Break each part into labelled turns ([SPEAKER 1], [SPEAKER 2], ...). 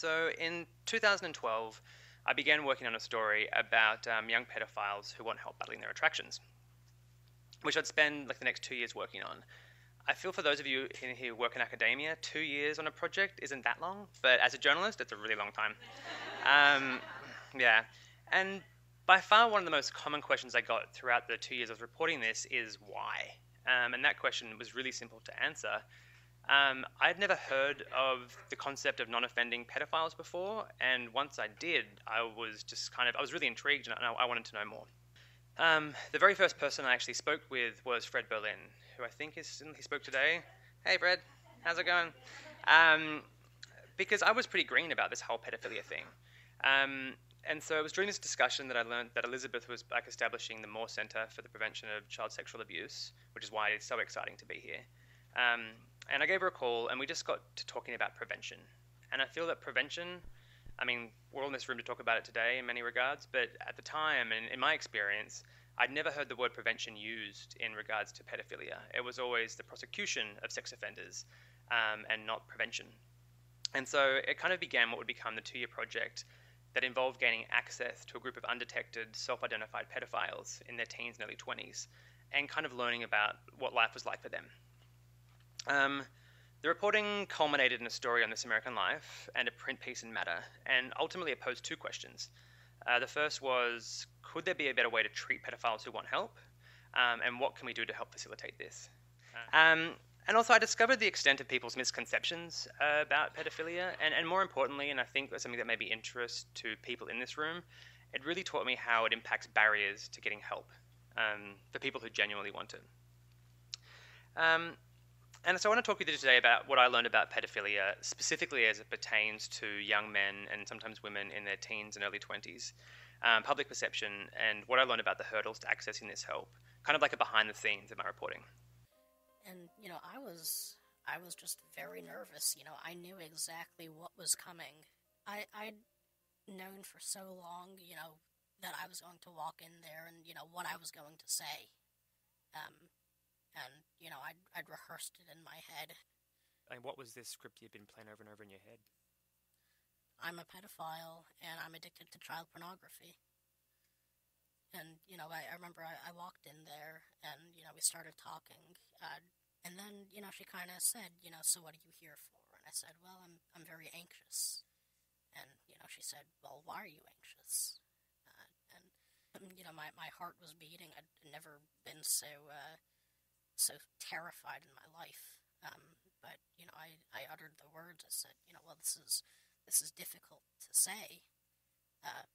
[SPEAKER 1] So in 2012, I began working on a story about young pedophiles who want help battling their attractions, which I'd spend like the next 2 years working on. I feel for those of you in here who work in academia, 2 years on a project isn't that long, but as a journalist, it's a really long time. Um, yeah, and by far one of the most common questions I got throughout the 2 years I was reporting this is why? And that question was really simple to answer. I'd never heard of the concept of non-offending pedophiles before, and once I did, I was really intrigued and I wanted to know more. The very first person I actually spoke with was Fred Berlin, who I think he spoke today. Hey Fred, how's it going? Um, because I was pretty green about this whole pedophilia thing. And so it was during this discussion that I learned that Elizabeth was establishing the Moore Center for the Prevention of Child Sexual Abuse, which is why it's so exciting to be here. And I gave her a call, and we just got to talking about prevention. And I feel that prevention, I mean, we're all in this room to talk about it today in many regards, but at the time, and in my experience, I'd never heard the word prevention used in regards to pedophilia. It was always the prosecution of sex offenders and not prevention. And so it kind of began what would become the 2-year project that involved gaining access to a group of undetected, self-identified pedophiles in their teens and early 20s, and kind of learning about what life was like for them. The reporting culminated in a story on This American Life and a print piece in Matter, and ultimately it posed 2 questions. The first was, could there be a better way to treat pedophiles who want help? And what can we do to help facilitate this? And also I discovered the extent of people's misconceptions about pedophilia, and more importantly, and I think that's something that may be interest to people in this room, it really taught me how it impacts barriers to getting help for people who genuinely want it. And so I want to talk with you today about what I learned about pedophilia, specifically as it pertains to young men and sometimes women in their teens and early 20s, public perception, and what I learned about the hurdles to accessing this help, kind of like a behind the scenes of my reporting.
[SPEAKER 2] And, I was just very nervous. I knew exactly what was coming. I'd known for so long, that I was going to walk in there and, what I was going to say. And, I'd rehearsed it in my head.
[SPEAKER 1] And what was this script you'd been playing over and over in your head?
[SPEAKER 2] I'm a pedophile, and I'm addicted to child pornography. And, I remember I walked in there, and, we started talking, and then, she kind of said, so what are you here for? And I said, well, I'm very anxious. And, she said, well, why are you anxious? My heart was beating. I'd never been so terrified in my life. But, I uttered the words. I said, well, this is difficult to say.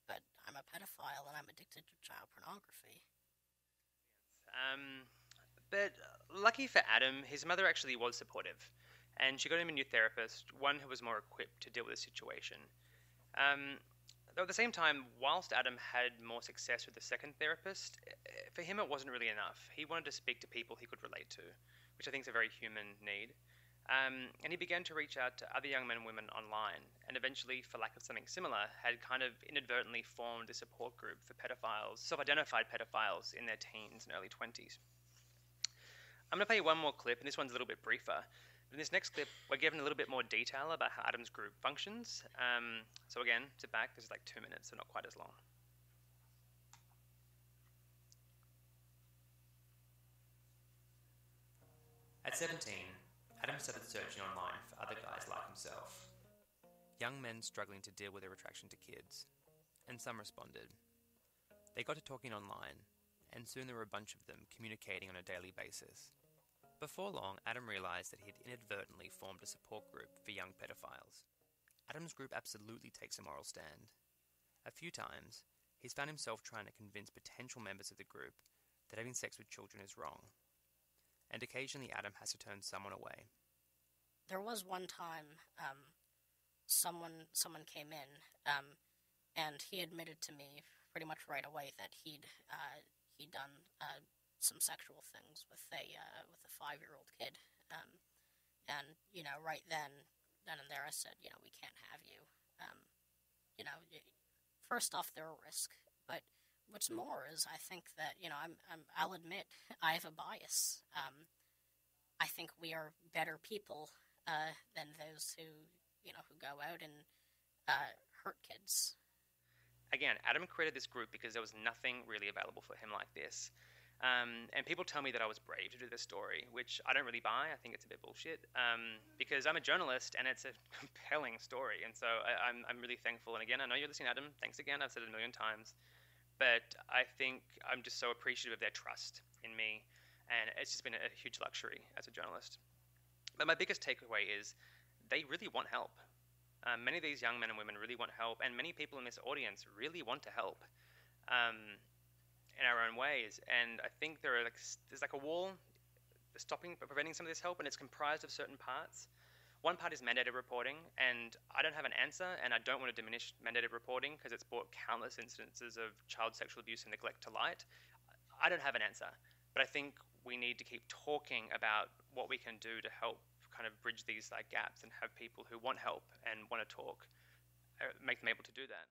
[SPEAKER 2] But I'm a pedophile and I'm addicted to child pornography.
[SPEAKER 1] But lucky for Adam, his mother actually was supportive, and she got him a new therapist, one who was more equipped to deal with the situation. Though at the same time, whilst Adam had more success with the second therapist, for him it wasn't really enough. He wanted to speak to people he could relate to, which I think is a very human need. And he began to reach out to other young men and women online, and eventually, for lack of something similar, had kind of inadvertently formed a support group for pedophiles, self-identified pedophiles in their teens and early 20s. I'm going to play you one more clip, and this one's a little bit briefer. In this next clip, we're given a little bit more detail about how Adam's group functions. So again, sit back, this is like 2 minutes, so not quite as long.
[SPEAKER 3] At 17, Adam started searching online for other guys like himself. Young men struggling to deal with their attraction to kids. And some responded. They got to talking online, and soon there were a bunch of them communicating on a daily basis. Before long, Adam realised that he had inadvertently formed a support group for young pedophiles. Adam's group absolutely takes a moral stand. A few times, he's found himself trying to convince potential members of the group that having sex with children is wrong. And occasionally Adam has to turn someone away.
[SPEAKER 2] There was one time, someone came in, and he admitted to me pretty much right away that he'd done some sexual things with a 5-year-old kid, and right then and there, I said, we can't have you. First off, they're a risk, but what's more is I think that I'll admit I have a bias. I think we are better people than those who go out and hurt kids.
[SPEAKER 1] Again, Adam created this group because there was nothing really available for him like this. And people tell me that I was brave to do this story, which I don't really buy. I think it's a bit bullshit, because I'm a journalist and it's a compelling story. And so I'm really thankful. And again, I know you're listening, Adam. Thanks again. I've said it a million times. But I think I'm just so appreciative of their trust in me. And it's just been a huge luxury as a journalist. But my biggest takeaway is they really want help. Many of these young men and women really want help. And many people in this audience really want to help. In our own ways, and I think there's like a wall preventing some of this help, and it's comprised of certain parts. One part is mandated reporting, and I don't have an answer, and I don't want to diminish mandated reporting because it's brought countless instances of child sexual abuse and neglect to light. I don't have an answer, but I think we need to keep talking about what we can do to help kind of bridge these gaps and have people who want help and want to talk, make them able to do that.